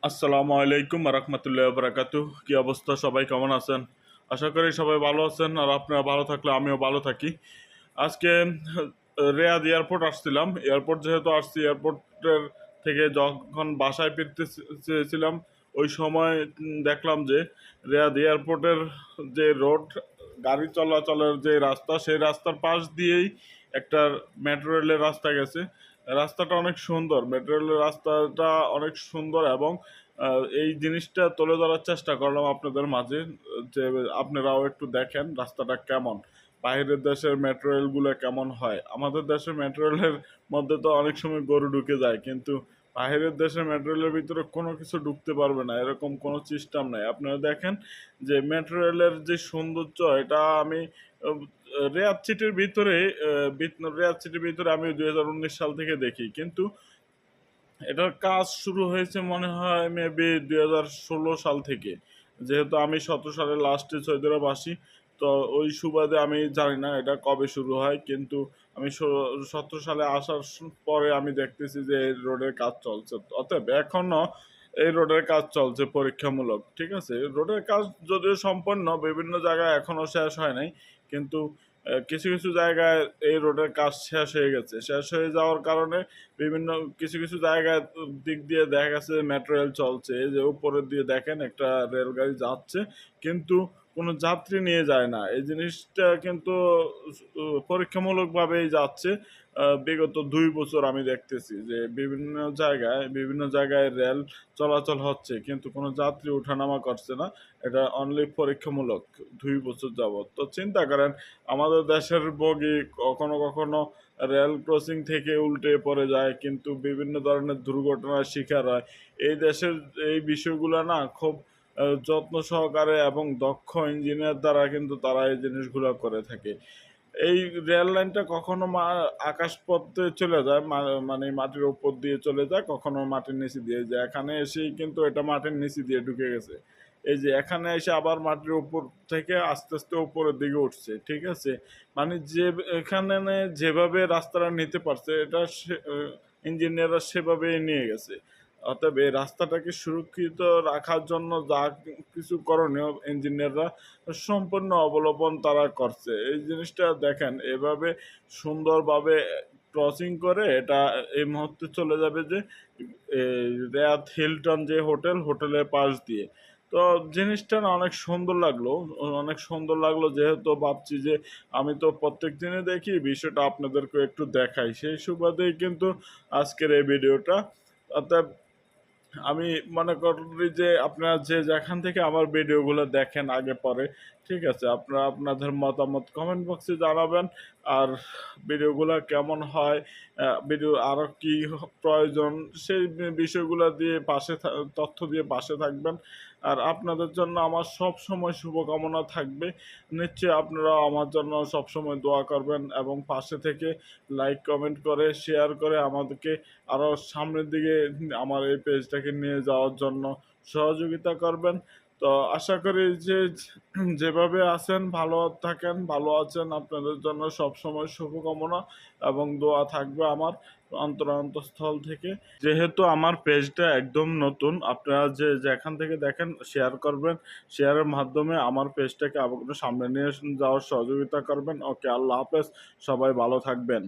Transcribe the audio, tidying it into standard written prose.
আসসালামু আলাইকুম রহমতুল্লাহ বারাকাতু। কি অবস্থা, সবাই কেমন আছেন? আশা করি সবাই ভালো আছেন, আর আপনারা ভালো থাকলে আমিও ভালো থাকি। আজকে রিয়াদ এয়ারপোর্ট আসছিলাম। এয়ারপোর্ট যেহেতু আসছি, এয়ারপোর্টের থেকে যখন বাসায় ফিরতে চেয়েছিলাম, ওই সময় দেখলাম যে রিয়াদ এয়ারপোর্টের যে রোড, গাড়ি চলাচলের যে রাস্তা, সেই রাস্তার পাশ দিয়েই একটা মেট্রো রেলের রাস্তা গেছে। রাস্তাটা অনেক সুন্দর, মেট্রো রেলের রাস্তাটা অনেক সুন্দর, এবং এই জিনিসটা তুলে ধরার চেষ্টা করলাম আপনাদের মাঝে, যে আপনারাও একটু দেখেন রাস্তাটা কেমন, বাইরের দেশের মেট্রো রেলগুলো কেমন হয়। আমাদের দেশের মেট্রো রেলের মধ্যে তো অনেক সময় গরু ঢুকে যায়, কিন্তু বাইরের দেশের মেট্রো রেলের ভিতরে কোনো কিছু ঢুকতে পারবে না, এরকম কোনো সিস্টেম নাই। আপনারা দেখেন যে মেট্রো রেলের যে সৌন্দর্য, এটা আমি আহ, রিয়াদ সিটির ভিতরে, রিয়াদ সিটির ভিতরে আমি 2019 সাল থেকে দেখি, কিন্তু এটার কাজ শুরু হয়েছে মনে হয় মেবি 2016 সাল থেকে। যেহেতু আমি 17 সালের লাস্টে সৌদি আরব আসি, তো ওই সুবাদে আমি জানি না এটা কবে শুরু হয়, কিন্তু আমি 17 সালে আসার পরে আমি দেখতেছি যে এই রোডের কাজ চলছে। অতএব এখনো এই রোডের কাজ চলছে পরীক্ষামূলক, ঠিক আছে। রোডের কাজ যদিও সম্পন্ন, বিভিন্ন জায়গায় এখনো শেষ হয় নাই, কিন্তু কিছু কিছু জায়গায় এই রোডের কাজ শেষ হয়ে গেছে। শেষ হয়ে যাওয়ার কারণে বিভিন্ন কিছু কিছু জায়গায় দিক দিয়ে দেখা গেছে মেট্রো রেল চলছে। এই যে উপরের দিয়ে দেখেন একটা রেলগাড়ি যাচ্ছে, কিন্তু কোনো যাত্রী নিয়ে যায় না। এই জিনিসটা কিন্তু পরীক্ষামূলকভাবেই যাচ্ছে। বিগত 2 বছর আমি দেখতেছি যে বিভিন্ন জায়গায় রেল চলাচল হচ্ছে, কিন্তু কোনো যাত্রী ওঠানামা করছে না। এটা অনলি পরীক্ষামূলক 2 বছর যাবত। তো চিন্তা করেন, আমাদের দেশের বগি কখনো কখনো রেল ক্রসিং থেকে উল্টে পড়ে যায়, কিন্তু বিভিন্ন ধরনের দুর্ঘটনার শিকার হয়। এই দেশের এই বিষয়গুলো না খুব যত্ন সহকারে এবং দক্ষ ইঞ্জিনিয়ার দ্বারা কিন্তু তারা এই জিনিসগুলো করে থাকে। এই রেল লাইনটা কখনো আকাশপথে চলে যায়, মানে মাটির উপর দিয়ে চলে যায়, কখনো মাটির নিচে দিয়ে যায়। এখানে এসেই কিন্তু এটা মাটির নিচে দিয়ে ঢুকে গেছে। এই যে এখানে এসে আবার মাটির উপর থেকে আস্তে আস্তে উপরের দিকে উঠছে, ঠিক আছে। মানে যে এখানে যেভাবে রাস্তাটা নিতে পারছে, এটা ইঞ্জিনিয়াররা সেভাবেই নিয়ে গেছে। অতএব এই রাস্তাটাকে সুরক্ষিত রাখার জন্য যা কিছু করণীয়, ইঞ্জিনিয়াররা সম্পূর্ণ অবলম্বন তারা করছে। এই জিনিসটা দেখেন, এভাবে সুন্দরভাবে ক্রসিং করে এটা এই মুহূর্তে চলে যাবে যে রিয়াদ হিলটন যে হোটেলের পাশ দিয়ে। তো জিনিসটা না অনেক সুন্দর লাগলো, অনেক সুন্দর লাগলো। যেহেতু ভাবছি যে আমি তো প্রত্যেক দিনে দেখি, বিষয়টা আপনাদেরকে একটু দেখাই, সেই সুবাদেই কিন্তু আজকের এই ভিডিওটা। অর্থাৎ আমি মনে করি যে আপনারা যে যেখান থেকে আমার ভিডিওগুলো দেখেন আগে পরে, ঠিক আছে, আপনারা আপনাদের মতামত কমেন্ট বক্সে জানাবেন। আর ভিডিওগুলো কেমন হয়, ভিডিও আরও কি প্রয়োজন, সেই বিষয়গুলো দিয়ে তথ্য দিয়ে পাশে থাকবেন। আর আপনাদের জন্য আমার সব সময় শুভকামনা থাকবে। নিশ্চয়ই আপনারা আমার জন্য সব সময় দোয়া করবেন, এবং পাশে থেকে লাইক কমেন্ট করে শেয়ার করে আমাদেরকে আরও সামনের দিকে আমার এই পেজটাকে নিয়ে যাওয়ার জন্য সহযোগিতা করবেন। তো আশা করি যে যেভাবে আছেন ভালো থাকেন, ভালো আছেন। আপনাদের জন্য সবসময় শুভকামনা এবং দোয়া থাকবে আমার অন্তরস্থল থেকে। যেহেতু আমার পেজটা একদম নতুন, আপনারা যে যেখান থেকে দেখেন শেয়ার করবেন। শেয়ারের মাধ্যমে আমার পেজটাকে আবার সামনে নিয়ে যাওয়ার সহযোগিতা করবেন। ওকে, আল্লাহ হাফেজ, সবাই ভালো থাকবেন।